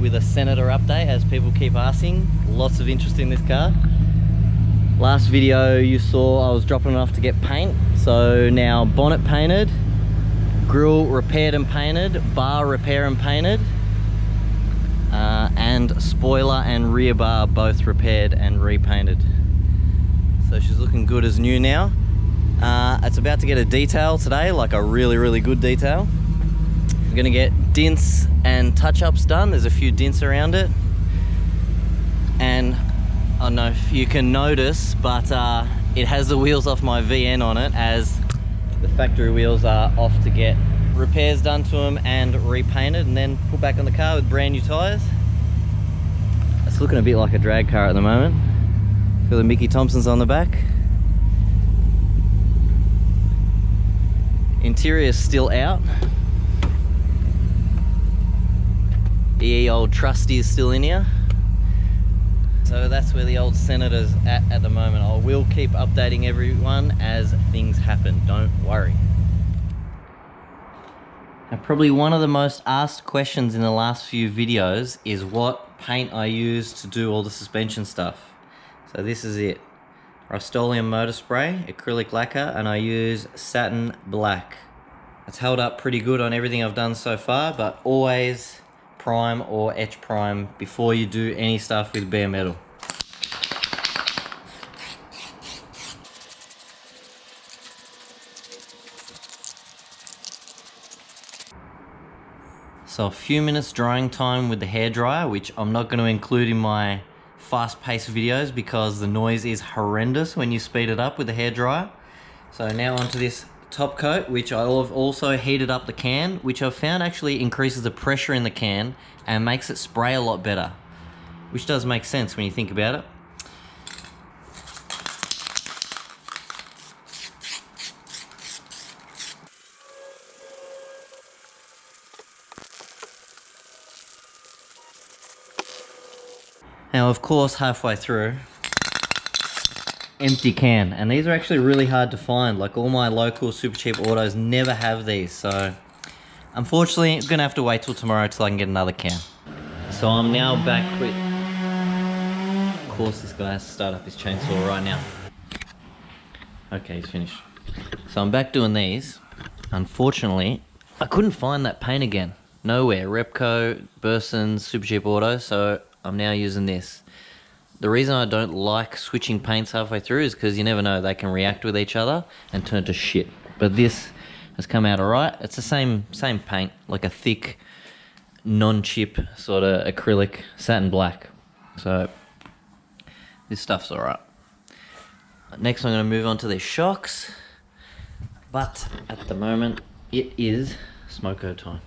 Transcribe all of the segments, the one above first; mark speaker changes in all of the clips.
Speaker 1: with a Senator update, as people keep asking. Lots of interest in this car. Last video you saw I was dropping it off to get paint, so now bonnet painted, grille repaired and painted, bar repair and painted, and spoiler and rear bar both repaired and repainted. So she's looking good as new now. It's about to get a detail today, like a really good detail. I'm gonna get dints and touch-ups done. There's a few dints around it, and I don't know if you can notice, but it has the wheels off my VN on it, as the factory wheels are off to get repairs done to them and repainted and then put back on the car with brand new tyres. It's looking a bit like a drag car at the moment. Got the Mickey Thompsons on the back. Interior is still out. The old trusty is still in here. So that's where the old Senator's at the moment. I will keep updating everyone as things happen, don't worry. Now, probably one of the most asked questions in the last few videos is what paint I use to do all the suspension stuff. So this is it. Rust-Oleum motor spray, acrylic lacquer, and I use satin black. It's held up pretty good on everything I've done so far, but always prime or etch prime before you do any stuff with bare metal. So a few minutes drying time with the hairdryer, which I'm not going to include in my fast-paced videos because the noise is horrendous when you speed it up with the hairdryer. So now onto this top coat, which I've also heated up the can, which I've found actually increases the pressure in the can and makes it spray a lot better, which does make sense when you think about it. Now, of course, halfway through, empty can, and these are actually really hard to find. Like, all my local super cheap autos never have these, so unfortunately I'm gonna have to wait till tomorrow till I can get another can. So I'm now back with, of course this guy has to start up his chainsaw right now. Okay, he's finished. So I'm back doing these. Unfortunately, I couldn't find that paint again. Nowhere. Repco, Burson's, super cheap auto, so I'm now using this. The reason I don't like switching paints halfway through is because you never know, they can react with each other and turn to shit. But this has come out alright. It's the same paint, like a thick, non-chip sort of acrylic satin black. So this stuff's alright. Next I'm going to move on to the shocks, but at the moment it is smoko time.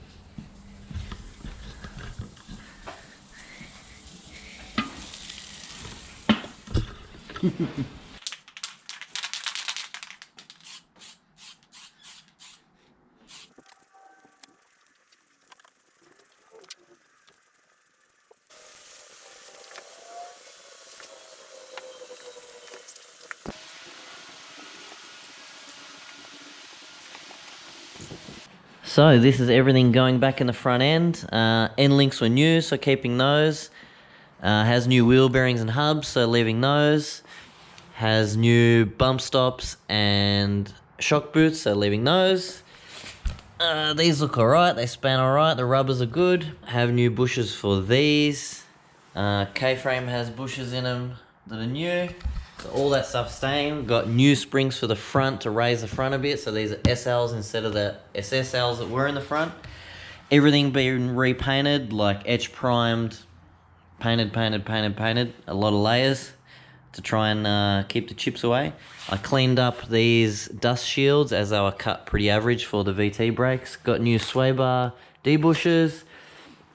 Speaker 1: So this is everything going back in the front end. End links were new, so keeping those. Has new wheel bearings and hubs, so leaving those. Has new bump stops and shock boots, so leaving those. These look alright, they span alright, the rubbers are good. Have new bushes for these. K-frame has bushes in them that are new. So all that stuff's staying. Got new springs for the front to raise the front a bit, so these are SLs instead of the SSLs that were in the front. Everything being repainted, like etch primed, painted, a lot of layers to try and keep the chips away. I cleaned up these dust shields as they were cut pretty average for the VT brakes. Got new sway bar D-bushes.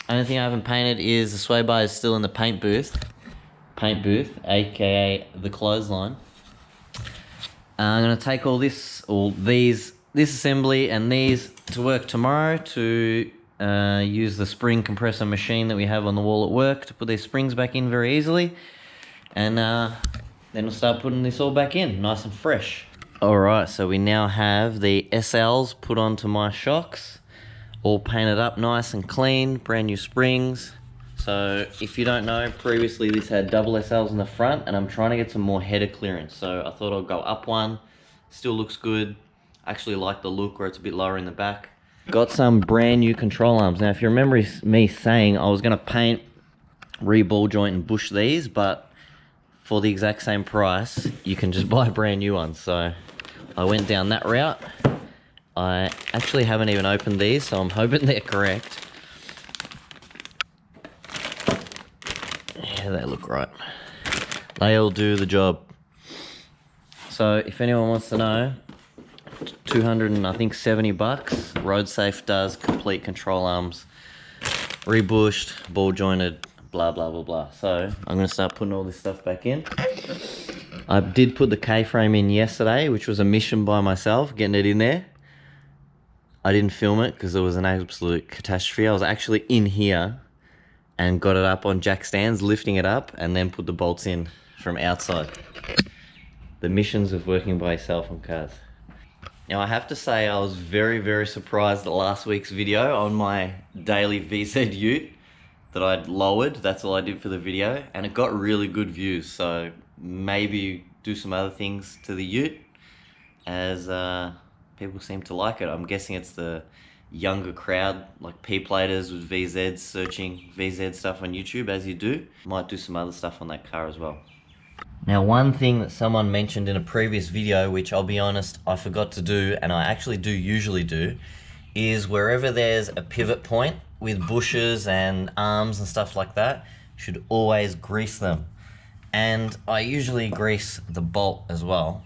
Speaker 1: Only thing I haven't painted is the sway bar is still in the paint booth, aka the clothesline. I'm gonna take all this, this assembly and these to work tomorrow to use the spring compressor machine that we have on the wall at work to put these springs back in very easily. And then we'll start putting this all back in, nice and fresh. Alright, so we now have the SLs put onto my shocks, all painted up nice and clean, brand new springs. So So if you don't know, previously this had double SLs in the front, and I'm trying to get some more header clearance. So I thought I'll go up one. Still looks good. I actually like the look where it's a bit lower in the back. Got some brand new control arms. Now if you remember me saying I was going to paint, re-ball joint and bush these, but for the exact same price you can just buy brand new ones. So I went down that route. I actually haven't even opened these, so I'm hoping they're correct. Yeah, they look right. They'll do the job. So if anyone wants to know, 270 bucks. Road Safe does complete control arms, rebushed, ball jointed, blah blah blah blah. So I'm gonna start putting all this stuff back in. I did put the K-frame in yesterday, which was a mission by myself, getting it in there. I didn't film it because it was an absolute catastrophe. I was actually in here and got it up on jack stands, lifting it up, and then put the bolts in from outside. The missions of working by yourself on cars. Now I have to say I was very, very surprised at last week's video on my daily VZ ute that I'd lowered. That's all I did for the video, and it got really good views. So maybe do some other things to the ute, as people seem to like it. I'm guessing it's the younger crowd, like P-platers with VZs, searching VZ stuff on YouTube as you do. Might do some other stuff on that car as well. Now one thing that someone mentioned in a previous video, which I'll be honest, I forgot to do, and I actually do usually do, is wherever there's a pivot point with bushes and arms and stuff like that, you should always grease them. And I usually grease the bolt as well.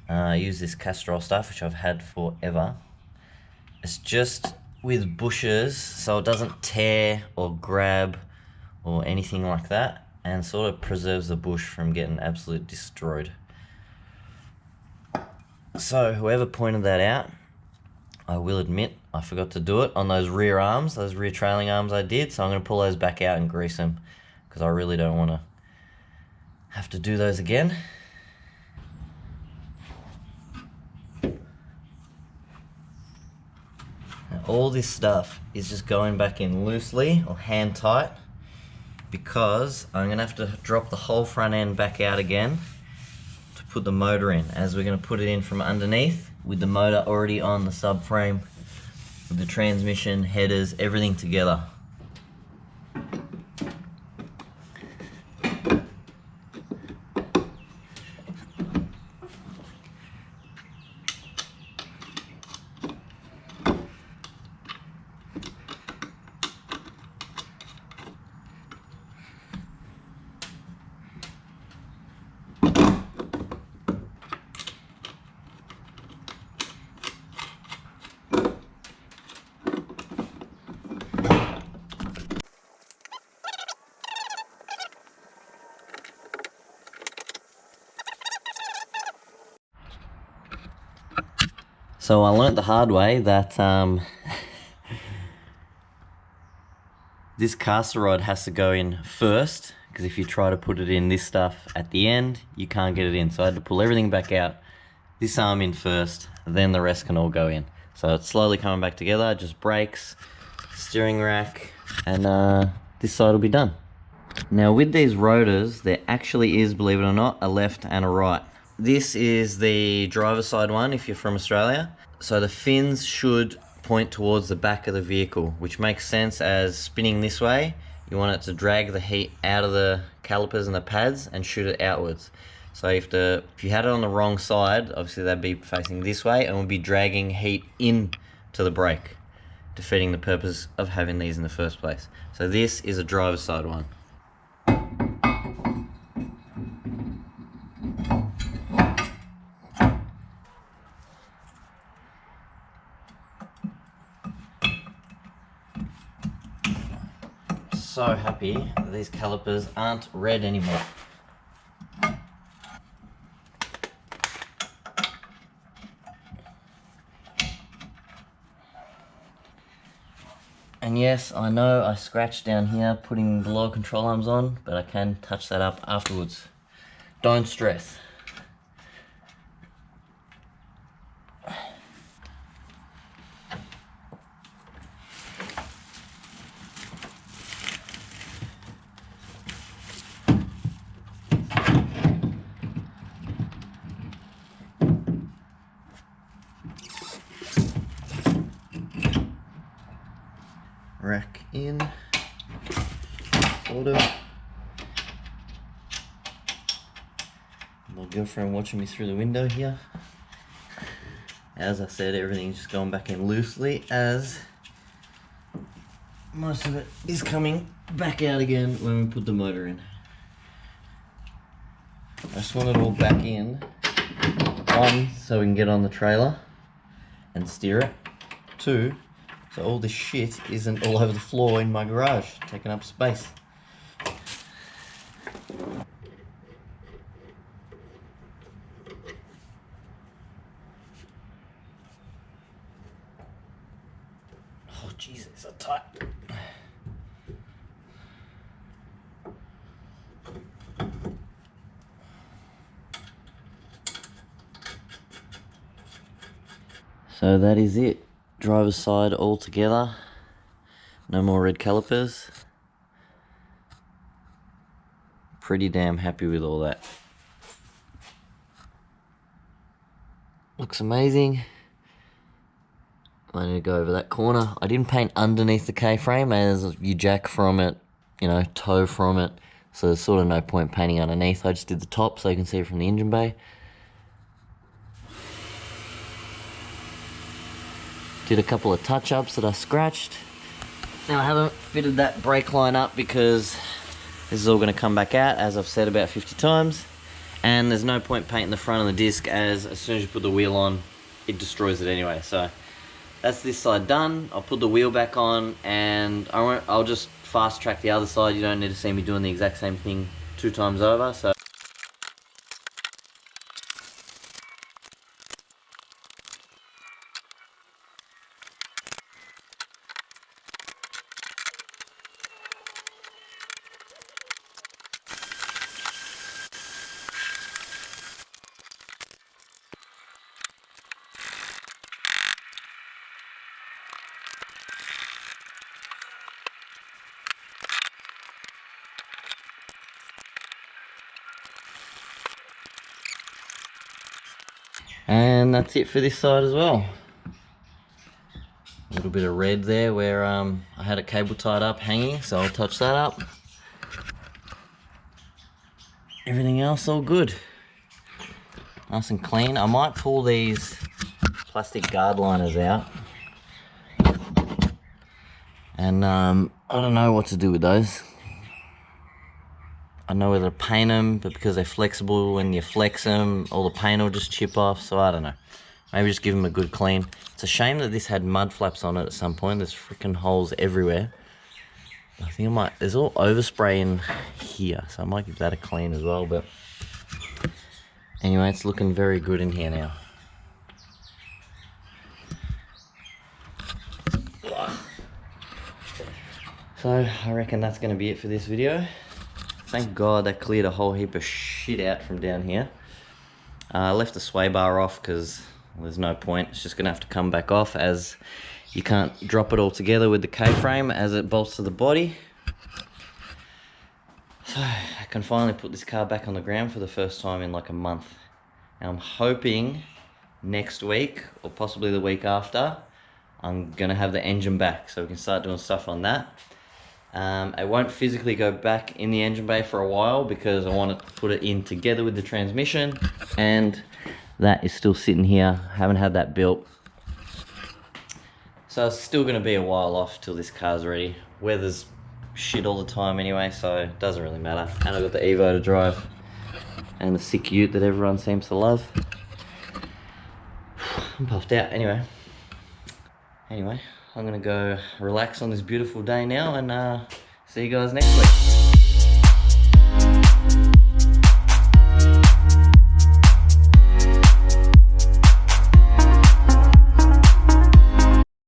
Speaker 1: I use this Castrol stuff, which I've had forever. It's just with bushes, so it doesn't tear or grab or anything like that, and sort of preserves the bush from getting absolutely destroyed. So whoever pointed that out, I will admit I forgot to do it on those rear arms, those rear trailing arms I did, so I'm going to pull those back out and grease them, because I really don't want to have to do those again. All this stuff is just going back in loosely or hand tight, because I'm going to have to drop the whole front end back out again to put the motor in, as we're going to put it in from underneath with the motor already on the subframe, with the transmission, headers, everything together. So I learnt the hard way that this caster rod has to go in first, because if you try to put it in this stuff at the end, you can't get it in. So I had to pull everything back out, this arm in first, then the rest can all go in. So it's slowly coming back together, just brakes, steering rack, and this side will be done. Now with these rotors, there actually is, believe it or not, a left and a right. This is the driver's side one if you're from Australia. So the fins should point towards the back of the vehicle, which makes sense, as spinning this way, you want it to drag the heat out of the calipers and the pads and shoot it outwards. So if you had it on the wrong side, obviously that'd be facing this way and would be dragging heat in to the brake, defeating the purpose of having these in the first place. So this is a driver's side one. So happy that these calipers aren't red anymore. And yes, I know I scratched down here putting the lower control arms on, but I can touch that up afterwards. Don't stress. My girlfriend watching me through the window here. As I said, everything's just going back in loosely as most of it is coming back out again when we put the motor in. I just want it all back in. One, so we can get on the trailer and steer it. Two, so all this shit isn't all over the floor in my garage, taking up space. Oh Jesus, so tight. So that is it. Driver's side all together. No more red calipers. Pretty damn happy with all that. Looks amazing. I need to go over that corner. I didn't paint underneath the K-frame as you jack from it, you know, tow from it. So there's sort of no point painting underneath. I just did the top so you can see it from the engine bay. Did a couple of touch-ups that I scratched. Now I haven't fitted that brake line up because this is all going to come back out, as I've said about 50 times. And there's no point painting the front of the disc, as soon as you put the wheel on, it destroys it anyway. So that's this side done. I'll put the wheel back on, and I'll just fast track the other side. You don't need to see me doing the exact same thing 2 times over. So and that's it for this side as well. A little bit of red there where I had a cable tied up hanging, so I'll touch that up. Everything else all good. Nice and clean. I might pull these plastic guard liners out. And I don't know what to do with those. I know whether to paint them, but because they're flexible, when you flex them, all the paint will just chip off, so I don't know. Maybe just give them a good clean. It's a shame that this had mud flaps on it at some point. There's freaking holes everywhere. I think I might, there's all overspray in here, so I might give that a clean as well, but anyway, it's looking very good in here now. So I reckon that's going to be it for this video. Thank God that cleared a whole heap of shit out from down here. I left the sway bar off because there's no point. It's just going to have to come back off, as you can't drop it all together with the K-frame as it bolts to the body. So I can finally put this car back on the ground for the first time in like a month. And I'm hoping next week, or possibly the week after, I'm going to have the engine back so we can start doing stuff on that. I won't physically go back in the engine bay for a while because I want to put it in together with the transmission, and that is still sitting here. Haven't had that built, so it's still going to be a while off till this car's ready. Weather's shit all the time anyway, so it doesn't really matter. And I've got the Evo to drive and the sick ute that everyone seems to love. I'm puffed out. Anyway, I'm gonna go relax on this beautiful day now, and see you guys next week.